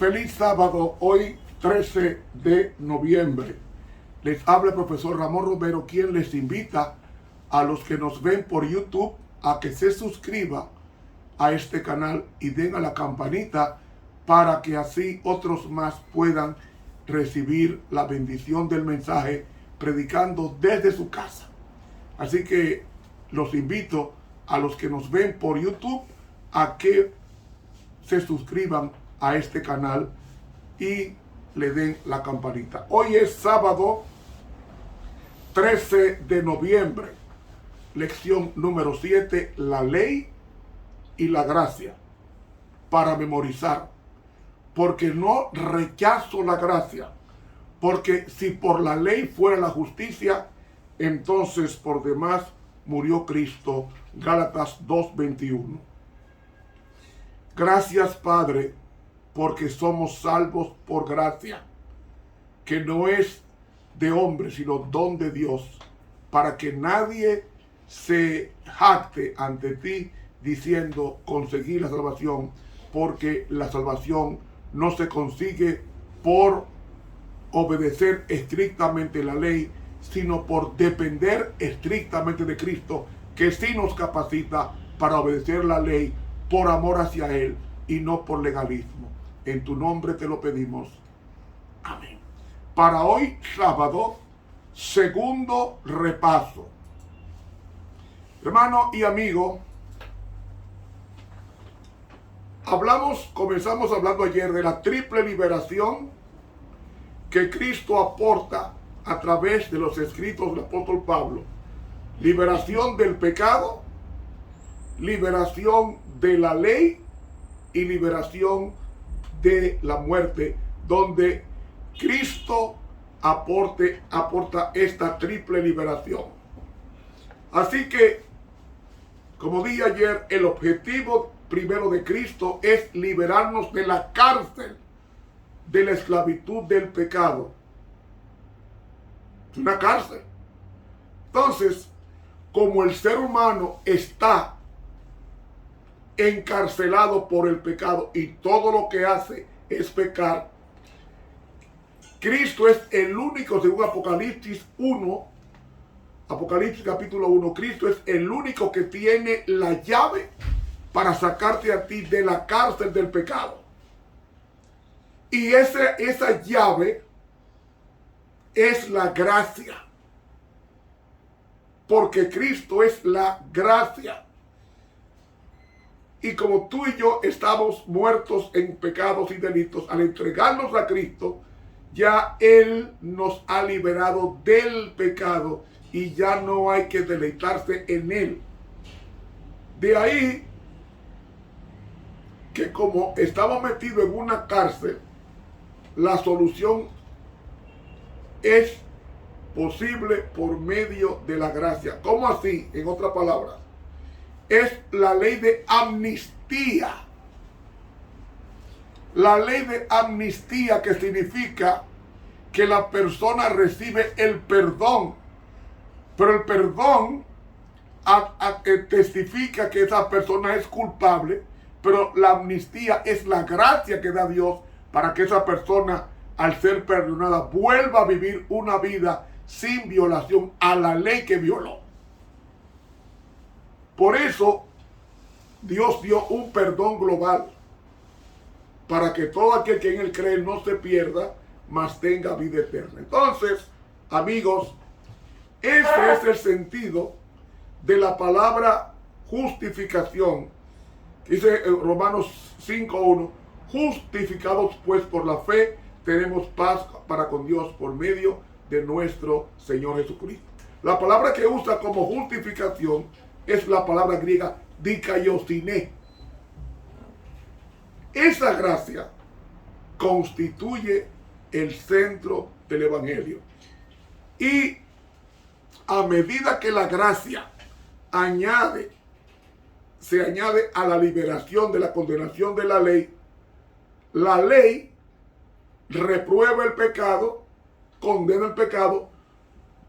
Feliz sábado, hoy 13 de noviembre. Les habla el profesor Ramón Romero, quien les invita a los que nos ven por YouTube a que se suscriban a este canal y den a la campanita para que así otros más puedan recibir la bendición del mensaje predicando desde su casa. Así que los invito a los que nos ven por YouTube a que se suscriban a este canal y le den la campanita. Hoy es sábado 13 de noviembre, lección número 7, la ley y la gracia, para memorizar, porque no rechazo la gracia, porque si por la ley fuera la justicia, entonces por demás murió Cristo. Gálatas 2:21. Gracias, Padre, porque somos salvos por gracia, que no es de hombre, sino don de Dios, para que nadie se jacte ante ti diciendo conseguí la salvación, porque la salvación no se consigue por obedecer estrictamente la ley, sino por depender estrictamente de Cristo, que sí nos capacita para obedecer la ley por amor hacia Él y no por legalismo. En tu nombre te lo pedimos. Amén. Para hoy, sábado, segundo repaso. Hermano y amigo, comenzamos hablando ayer de la triple liberación que Cristo aporta a través de los escritos del apóstol Pablo. Liberación del pecado, liberación de la ley y liberación de la muerte, donde Cristo aporta esta triple liberación. Así que, como dije ayer, el objetivo primero de Cristo es liberarnos de la cárcel de la esclavitud del pecado. Es una cárcel. Entonces, como el ser humano está encarcelado por el pecado y todo lo que hace es pecar, Cristo es el único, según Apocalipsis capítulo 1, Cristo es el único que tiene la llave para sacarte a ti de la cárcel del pecado. Y esa llave es la gracia, porque Cristo es la gracia. Y como tú y yo estamos muertos en pecados y delitos, al entregarnos a Cristo, ya Él nos ha liberado del pecado y ya no hay que deleitarse en Él. De ahí que como estamos metidos en una cárcel, la solución es posible por medio de la gracia. ¿Cómo así? En otras palabras, es la ley de amnistía. La ley de amnistía, que significa que la persona recibe el perdón, pero el perdón testifica que esa persona es culpable, pero la amnistía es la gracia que da Dios para que esa persona, al ser perdonada, vuelva a vivir una vida sin violación a la ley que violó. Por eso Dios dio un perdón global para que todo aquel que en Él cree no se pierda, mas tenga vida eterna. Entonces, amigos, ese es el sentido de la palabra justificación. Dice Romanos 5:1, justificados pues por la fe, tenemos paz para con Dios por medio de nuestro Señor Jesucristo. La palabra que usa como justificación es la palabra griega dikaiosine. Esa gracia constituye el centro del Evangelio. Y a medida que la gracia se añade a la liberación de la condenación de la ley reprueba el pecado, condena el pecado,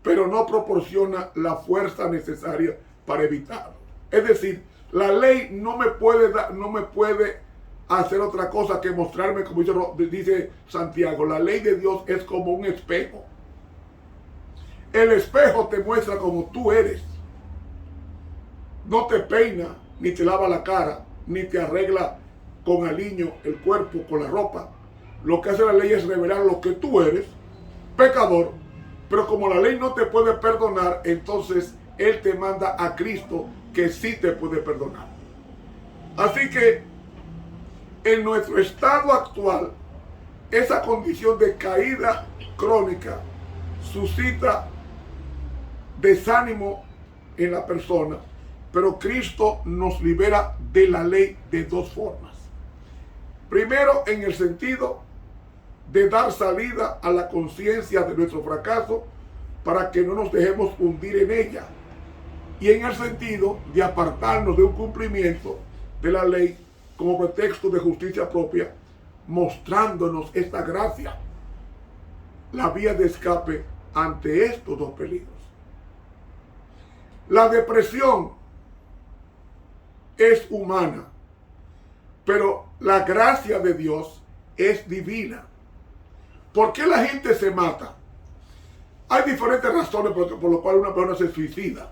pero no proporciona la fuerza necesaria para evitarlo. Es decir, la ley no me puede hacer otra cosa que mostrarme, como dice Santiago. La ley de Dios es como un espejo. El espejo te muestra como tú eres. No te peina, ni te lava la cara, ni te arregla con aliño el cuerpo, con la ropa. Lo que hace la ley es revelar lo que tú eres, pecador. Pero como la ley no te puede perdonar, entonces Él te manda a Cristo, que sí te puede perdonar. Así que en nuestro estado actual, esa condición de caída crónica suscita desánimo en la persona, pero Cristo nos libera de la ley de dos formas. Primero, en el sentido de dar salida a la conciencia de nuestro fracaso para que no nos dejemos hundir en ella, y en el sentido de apartarnos de un cumplimiento de la ley como pretexto de justicia propia, mostrándonos esta gracia, la vía de escape ante estos dos peligros. La depresión es humana, pero la gracia de Dios es divina. ¿Por qué la gente se mata? Hay diferentes razones por las cuales una persona se suicida.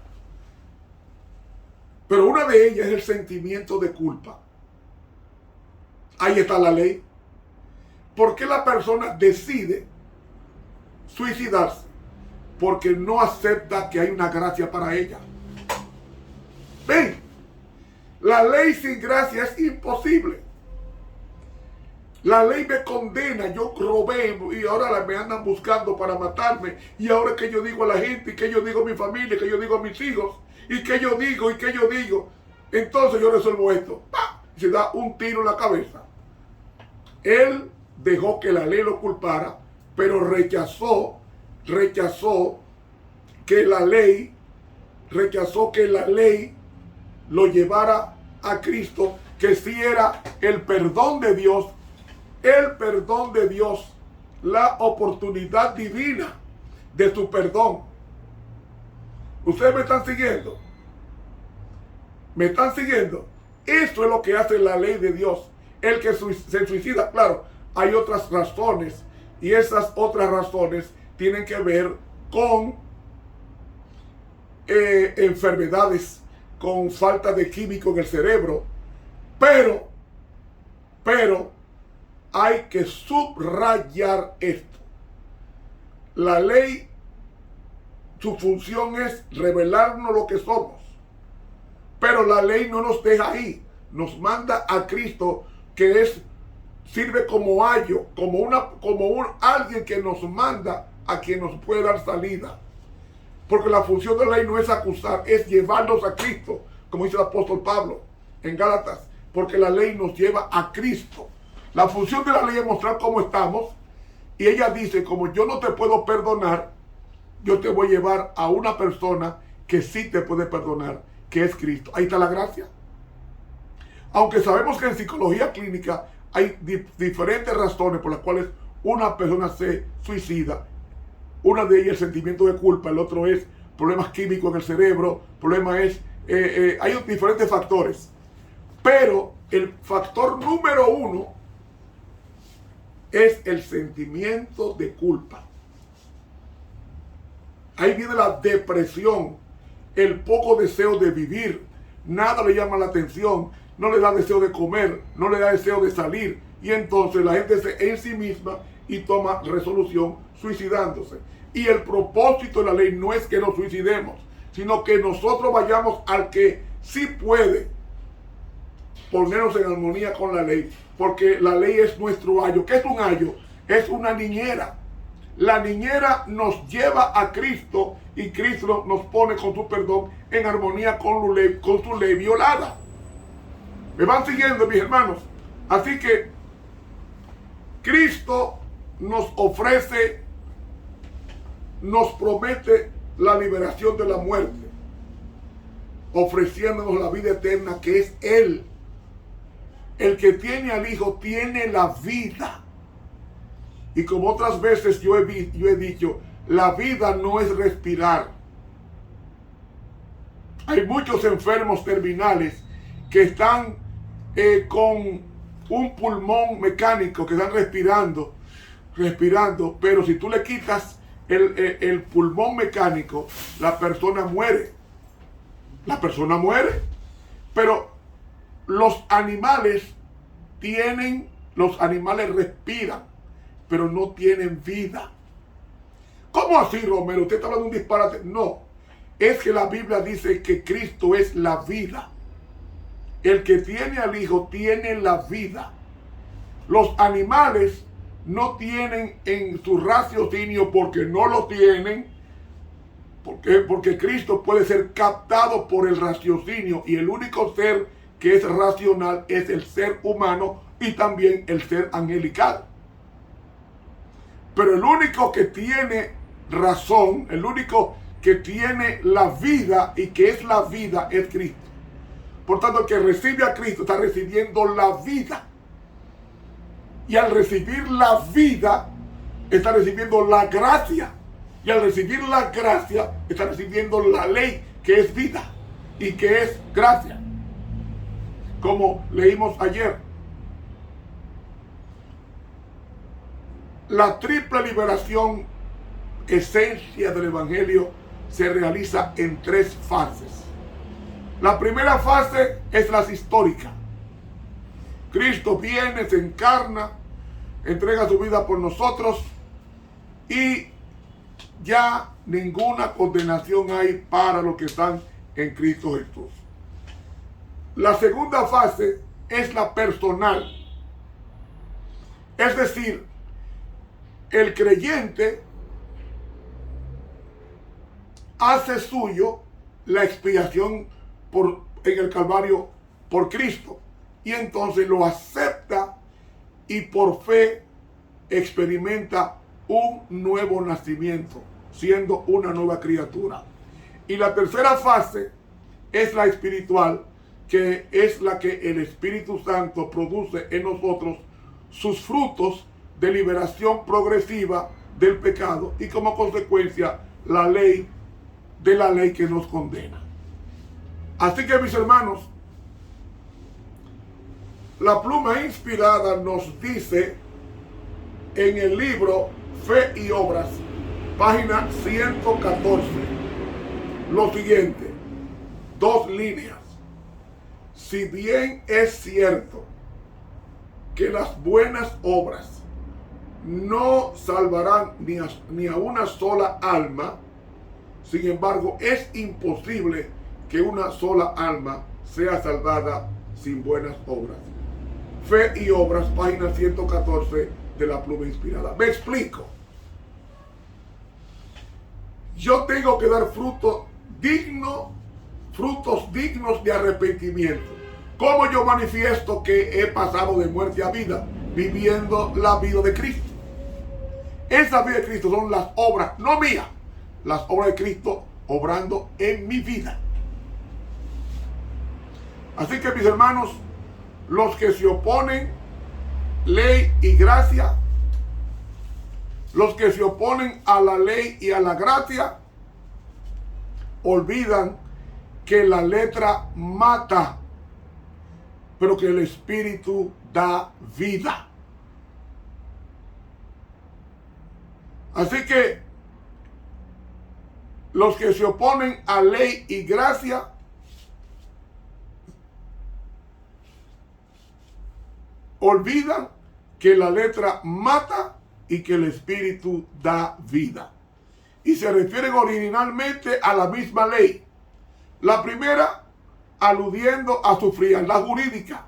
Pero una de ellas es el sentimiento de culpa. Ahí está la ley. ¿Por qué la persona decide suicidarse? Porque no acepta que hay una gracia para ella. Ven, la ley sin gracia es imposible. La ley me condena, yo robé y ahora me andan buscando para matarme. Y ahora que yo digo a la gente, y que yo digo a mi familia, que yo digo a mis hijos, y que yo digo, entonces yo resuelvo esto. ¡Pah! Y se da un tiro en la cabeza. Él dejó que la ley lo culpara, pero rechazó que la ley lo llevara a Cristo, que sí era el perdón de Dios, la oportunidad divina de su perdón. ¿Ustedes me están siguiendo? ¿Me están siguiendo? Esto es lo que hace la ley de Dios. El que se suicida, claro, hay otras razones, y esas otras razones tienen que ver con enfermedades, con falta de químico en el cerebro, pero hay que subrayar esto. La ley, su función es revelarnos lo que somos, pero la ley no nos deja ahí, nos manda a Cristo, que sirve como ayo, alguien que nos manda a quien nos puede dar salida. Porque la función de la ley no es acusar, es llevarnos a Cristo, como dice el apóstol Pablo en Gálatas, porque la ley nos lleva a Cristo. La función de la ley es mostrar cómo estamos, y ella dice, como yo no te puedo perdonar, yo te voy a llevar a una persona que sí te puede perdonar, que es Cristo. Ahí está la gracia. Aunque sabemos que en psicología clínica hay diferentes razones por las cuales una persona se suicida. Una de ellas es el sentimiento de culpa, el otro es problemas químicos en el cerebro, hay diferentes factores. Pero el factor número uno es el sentimiento de culpa. Ahí viene la depresión, el poco deseo de vivir, nada le llama la atención, no le da deseo de comer, no le da deseo de salir, y entonces la gente se en sí misma y toma resolución suicidándose. Y el propósito de la ley no es que nos suicidemos, sino que nosotros vayamos al que sí puede ponernos en armonía con la ley, porque la ley es nuestro ayo. ¿Qué es un ayo? Es una niñera. La niñera nos lleva a Cristo, y Cristo nos pone con su perdón en armonía con su ley violada. ¿Me van siguiendo, mis hermanos? Así que Cristo nos ofrece, nos promete la liberación de la muerte, ofreciéndonos la vida eterna, que es Él. El que tiene al Hijo tiene la vida. Y como otras veces yo he dicho, la vida no es respirar. Hay muchos enfermos terminales que están con un pulmón mecánico que están respirando, pero si tú le quitas el pulmón mecánico, la persona muere. La persona muere. Pero los animales respiran, pero no tienen vida. ¿Cómo así, Romero? ¿Usted está hablando de un disparate? No, es que la Biblia dice que Cristo es la vida. El que tiene al Hijo tiene la vida. Los animales no tienen en su raciocinio, porque no lo tienen, porque Cristo puede ser captado por el raciocinio, y el único ser que es racional es el ser humano y también el ser angelical. Pero el único que tiene razón, el único que tiene la vida y que es la vida es Cristo. Por tanto, el que recibe a Cristo está recibiendo la vida. Y al recibir la vida, está recibiendo la gracia. Y al recibir la gracia, está recibiendo la ley, que es vida y que es gracia. Como leímos ayer. La triple liberación, esencia del Evangelio, se realiza en 3 fases. La primera fase es la histórica. Cristo viene, se encarna, entrega su vida por nosotros y ya ninguna condenación hay para los que están en Cristo Jesús. La segunda fase es la personal. Es decir, el creyente hace suyo la expiación en el Calvario por Cristo, y entonces lo acepta y por fe experimenta un nuevo nacimiento, siendo una nueva criatura. Y la tercera fase es la espiritual, que es la que el Espíritu Santo produce en nosotros sus frutos de liberación progresiva del pecado y como consecuencia la ley que nos condena. Así que, mis hermanos, la pluma inspirada nos dice en el libro Fe y Obras, página 114, lo siguiente, 2 líneas. Si bien es cierto que las buenas obras no salvarán ni a una sola alma, sin embargo, es imposible que una sola alma sea salvada sin buenas obras. Fe y Obras, página 114 de la pluma inspirada. Me explico. Yo tengo que dar frutos dignos de arrepentimiento. ¿Cómo yo manifiesto que he pasado de muerte a vida? Viviendo la vida de Cristo. Esa vida de Cristo son las obras, no mías, las obras de Cristo obrando en mi vida. Así que, mis hermanos, los que se oponen ley y gracia, los que se oponen a la ley y a la gracia, olvidan que la letra mata, pero que el Espíritu da vida. Así que los que se oponen a ley y gracia olvidan que la letra mata y que el Espíritu da vida. Y se refieren originalmente a la misma ley. La primera, aludiendo a su frialdad jurídica,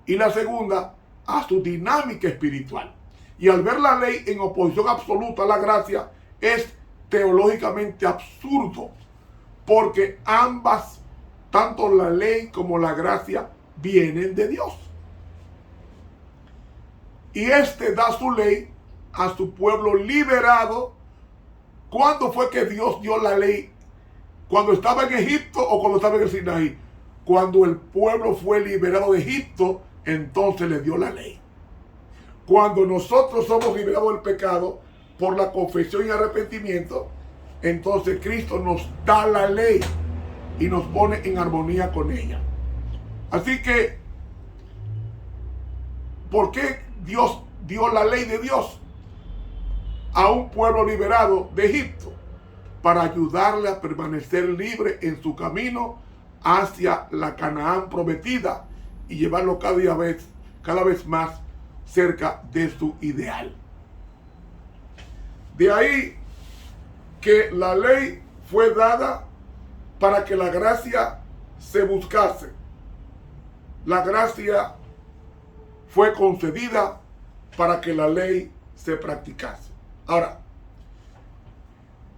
y la segunda, a su dinámica espiritual. Y al ver la ley en oposición absoluta a la gracia, es teológicamente absurdo, porque ambas, tanto la ley como la gracia, vienen de Dios. Y este da su ley a su pueblo liberado. ¿Cuándo fue que Dios dio la ley? ¿Cuando estaba en Egipto o cuando estaba en el Sinaí? Cuando el pueblo fue liberado de Egipto, entonces le dio la ley. Cuando nosotros somos liberados del pecado por la confesión y arrepentimiento, entonces Cristo nos da la ley y nos pone en armonía con ella. Así que ¿Por qué Dios dio la ley de Dios a un pueblo liberado de Egipto? Para ayudarle a permanecer libre en su camino hacia la Canaán prometida y llevarlo cada vez más cerca de su ideal. De ahí que la ley fue dada para que la gracia se buscase. La gracia fue concedida para que la ley se practicase. Ahora,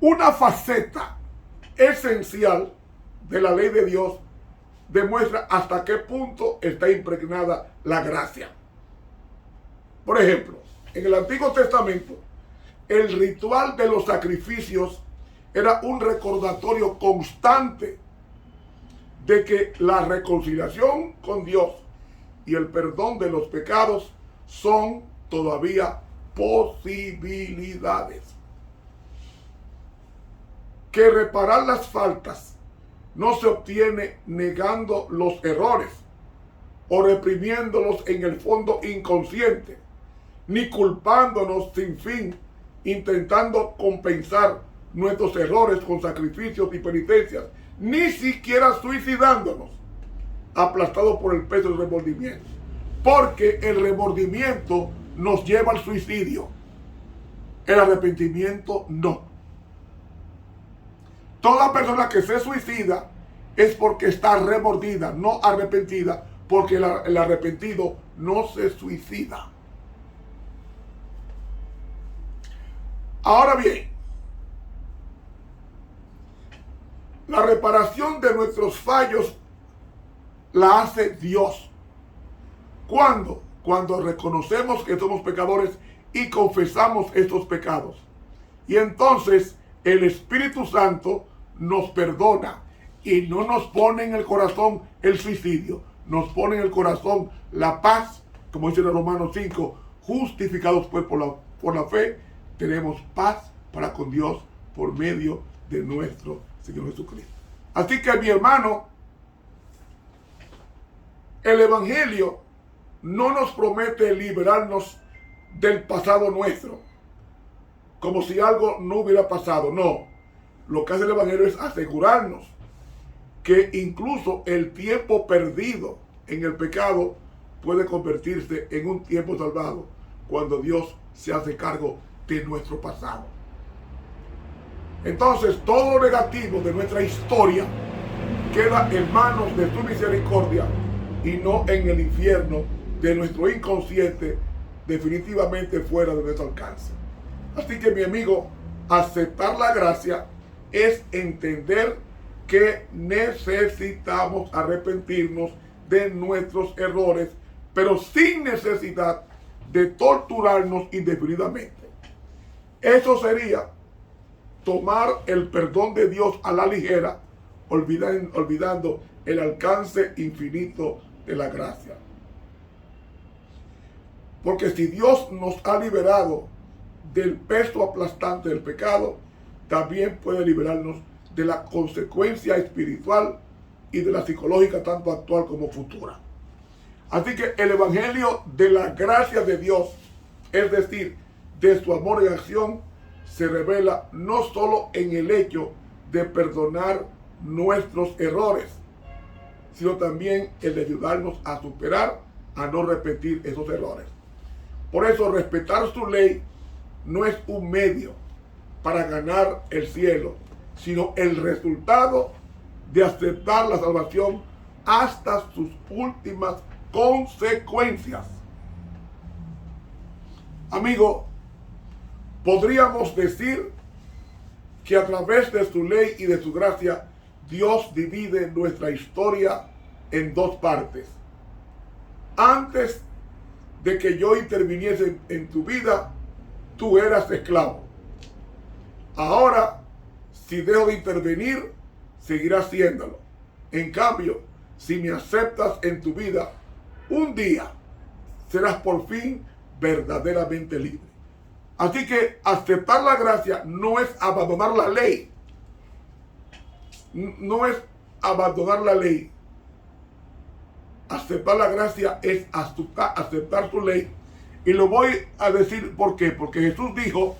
una faceta esencial de la ley de Dios demuestra hasta qué punto está impregnada la gracia. Por ejemplo, en el Antiguo Testamento, el ritual de los sacrificios era un recordatorio constante de que la reconciliación con Dios y el perdón de los pecados son todavía posibilidades. Que reparar las faltas no se obtiene negando los errores o reprimiéndolos en el fondo inconsciente, ni culpándonos sin fin, intentando compensar nuestros errores con sacrificios y penitencias, ni siquiera suicidándonos, aplastados por el peso del remordimiento. Porque el remordimiento nos lleva al suicidio. El arrepentimiento no. Toda persona que se suicida es porque está remordida, no arrepentida, porque el arrepentido no se suicida. Ahora bien, la reparación de nuestros fallos la hace Dios. ¿Cuándo? Cuando reconocemos que somos pecadores y confesamos estos pecados. Y entonces el Espíritu Santo nos perdona y no nos pone en el corazón el suicidio, nos pone en el corazón la paz, como dice en Romanos 5, justificados pues por la fe, tenemos paz para con Dios por medio de nuestro Señor Jesucristo. Así que, mi hermano, el Evangelio no nos promete liberarnos del pasado nuestro, como si algo no hubiera pasado. No, lo que hace el Evangelio es asegurarnos que incluso el tiempo perdido en el pecado puede convertirse en un tiempo salvado cuando Dios se hace cargo de nuestro pasado. Entonces, todo lo negativo de nuestra historia queda en manos de su misericordia y no en el infierno de nuestro inconsciente, definitivamente fuera de nuestro alcance. Así que, mi amigo, aceptar la gracia es entender que necesitamos arrepentirnos de nuestros errores, pero sin necesidad de torturarnos indefinidamente. Eso sería tomar el perdón de Dios a la ligera, olvidando el alcance infinito de la gracia. Porque si Dios nos ha liberado del peso aplastante del pecado, también puede liberarnos de la consecuencia espiritual y de la psicológica, tanto actual como futura. Así que el Evangelio de la gracia de Dios, es decir, de su amor y acción, se revela no solo en el hecho de perdonar nuestros errores, sino también el de ayudarnos a superar, a no repetir esos errores. Por eso, respetar su ley no es un medio para ganar el cielo, sino el resultado de aceptar la salvación hasta sus últimas consecuencias. Amigo, podríamos decir que a través de su ley y de su gracia, Dios divide nuestra historia en dos partes. Antes de que yo interviniese en tu vida, tú eras esclavo. Ahora, si dejo de intervenir, seguirás siéndolo. En cambio, si me aceptas en tu vida, un día serás por fin verdaderamente libre. Así que aceptar la gracia no es abandonar la ley. No es abandonar la ley. aceptar la gracia es aceptar su ley. Y lo voy a decir por qué. Porque Jesús dijo,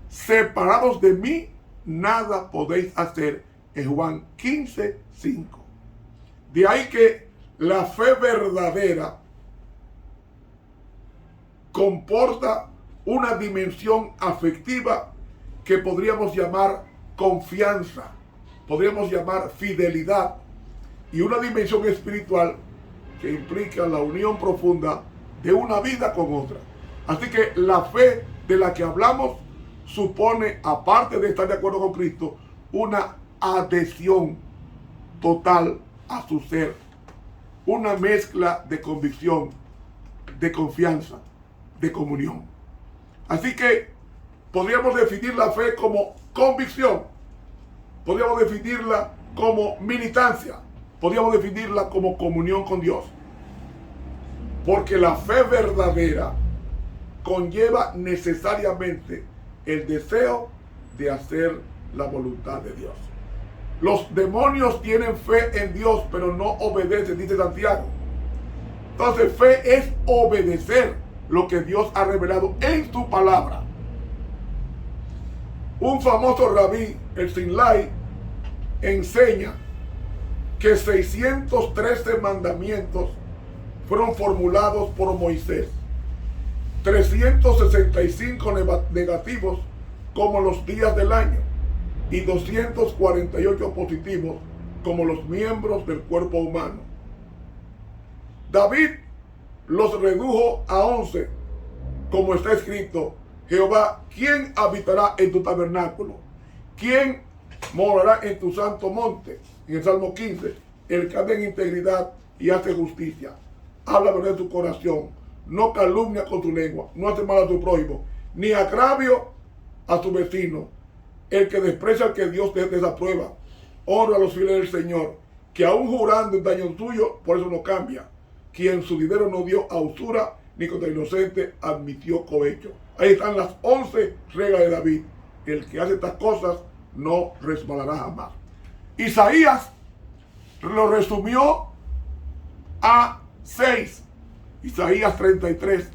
separados de mí, nada podéis hacer, en Juan 15:5. De ahí que la fe verdadera comporta una dimensión afectiva que podríamos llamar confianza, podríamos llamar fidelidad, y una dimensión espiritual que implica la unión profunda de una vida con otra. Así que la fe de la que hablamos supone, aparte de estar de acuerdo con Cristo, una adhesión total a su ser, una mezcla de convicción, de confianza, de comunión. Así que podríamos definir la fe como convicción, podríamos definirla como militancia, podríamos definirla como comunión con Dios. Porque la fe verdadera conlleva necesariamente el deseo de hacer la voluntad de Dios. Los demonios tienen fe en Dios, pero no obedecen, dice Santiago. Entonces, fe es obedecer lo que Dios ha revelado en su palabra. Un famoso rabí, el Sinlai, enseña que 613 mandamientos fueron formulados por Moisés, 365 negativos como los días del año y 248 positivos como los miembros del cuerpo humano. David los redujo a 11, como está escrito: Jehová, ¿quién habitará en tu tabernáculo? ¿Quién morará en tu santo monte? En el Salmo 15, el que anda en integridad y hace justicia, habla verdad en tu corazón, no calumnia con tu lengua, no hace mal a tu prójimo, ni agravio a tu vecino. El que desprecia al que Dios te desaprueba, honra a los fieles del Señor, que aún jurando en daño tuyo, por eso no cambia. Quien su dinero no dio a usura, ni contra el inocente admitió cohecho. Ahí están las 11 reglas de David. El que hace estas cosas no resbalará jamás. Isaías lo resumió a 6. Isaías 33.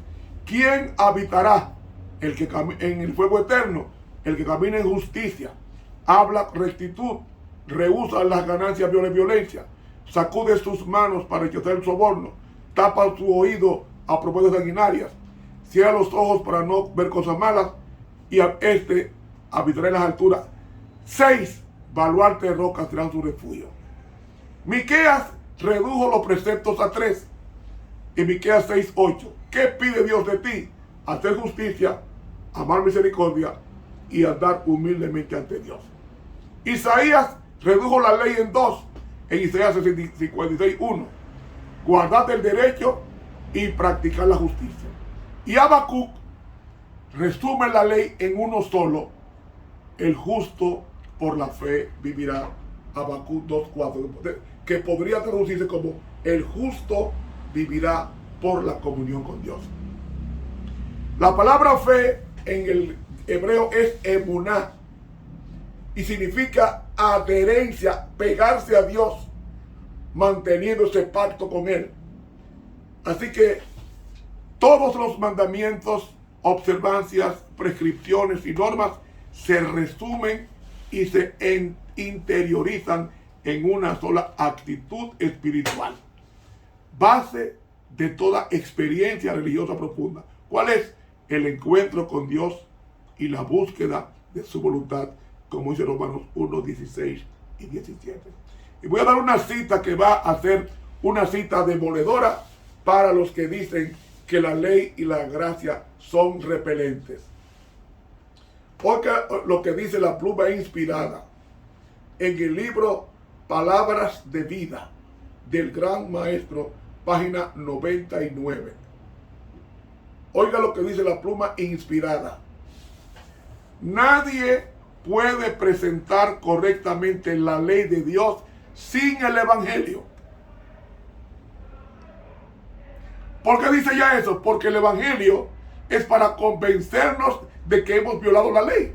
¿Quién habitará? El que en el fuego eterno, el que camina en justicia, habla rectitud, rehúsa las ganancias de violencia, sacude sus manos para rechazar el soborno, tapa su oído a propósito de sanguinarias, cierra los ojos para no ver cosas malas, y a este habitará en las alturas. 6 baluartes de roca serán su refugio. Miqueas redujo los preceptos a 3. En Miqueas 6:8. ¿Qué pide Dios de ti? Hacer justicia, amar misericordia y andar humildemente ante Dios. Isaías redujo la ley en 2. En Isaías 56:1. Guardad el derecho y practicar la justicia. Y Habacuc resume la ley en uno solo: el justo por la fe vivirá. Habacuc 2:4, que podría traducirse como: el justo vivirá por la comunión con Dios. La palabra fe en el hebreo es emuná y significa adherencia, pegarse a Dios, manteniendo ese pacto con Él. Así que todos los mandamientos, observancias, prescripciones y normas se resumen y se interiorizan en una sola actitud espiritual, base de toda experiencia religiosa profunda. ¿Cuál es? El encuentro con Dios y la búsqueda de su voluntad, como dice Romanos 1:16 y 17. Y voy a dar una cita que va a ser una cita demoledora para los que dicen que la ley y la gracia son repelentes. Porque lo que dice la pluma inspirada en el libro Palabras de Vida del Gran Maestro, página 99. Oiga lo que dice la pluma inspirada. Nadie puede presentar correctamente la ley de Dios sin el Evangelio. ¿Por qué dice ya eso? Porque el Evangelio es para convencernos de que hemos violado la ley.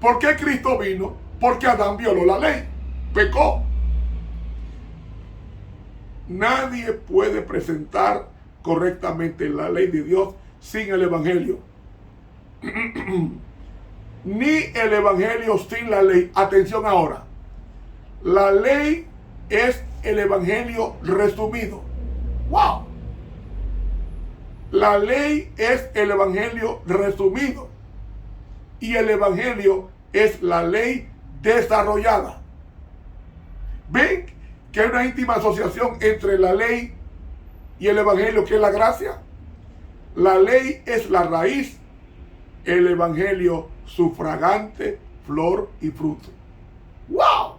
¿Por qué Cristo vino? Porque Adán violó la ley, pecó. Nadie puede presentar correctamente la ley de Dios sin el Evangelio. Ni el Evangelio sin la ley. Atención ahora. La ley es el Evangelio resumido. ¡Wow! La ley es el Evangelio resumido. Y el Evangelio es la ley desarrollada. ¿Ven que hay una íntima asociación entre la ley y el Evangelio, que es la gracia? La ley es la raíz, el Evangelio su fragante flor y fruto. ¡Wow!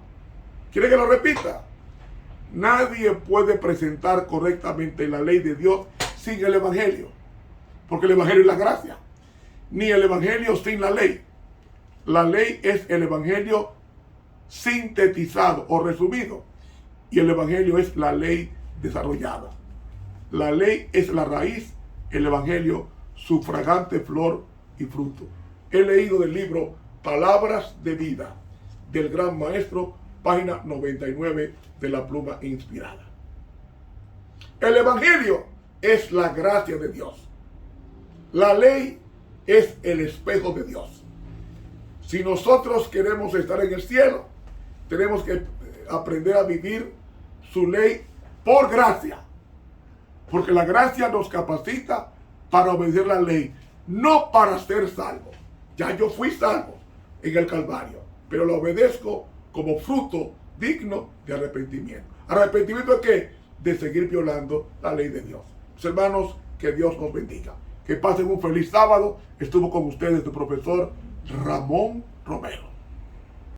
¿Quiere que lo repita? Nadie puede presentar correctamente la ley de Dios sin el Evangelio, porque el Evangelio es la gracia. Ni el Evangelio sin la ley. La ley es el Evangelio sintetizado o resumido, y el Evangelio es la ley desarrollada. La ley es la raíz, el Evangelio su fragante flor y fruto. He leído del libro Palabras de Vida del Gran Maestro, página 99 de La Pluma Inspirada. El Evangelio es la gracia de Dios. La ley es el espejo de Dios. Si nosotros queremos estar en el cielo, tenemos que aprender a vivir su ley por gracia. Porque la gracia nos capacita para obedecer la ley, no para ser salvo. Ya yo fui salvo en el Calvario, pero lo obedezco como fruto digno de arrepentimiento. ¿Arrepentimiento de qué? De seguir violando la ley de Dios. Mis hermanos, que Dios nos bendiga. Que pasen un feliz sábado. Estuvo con ustedes tu profesor Ramón Romero.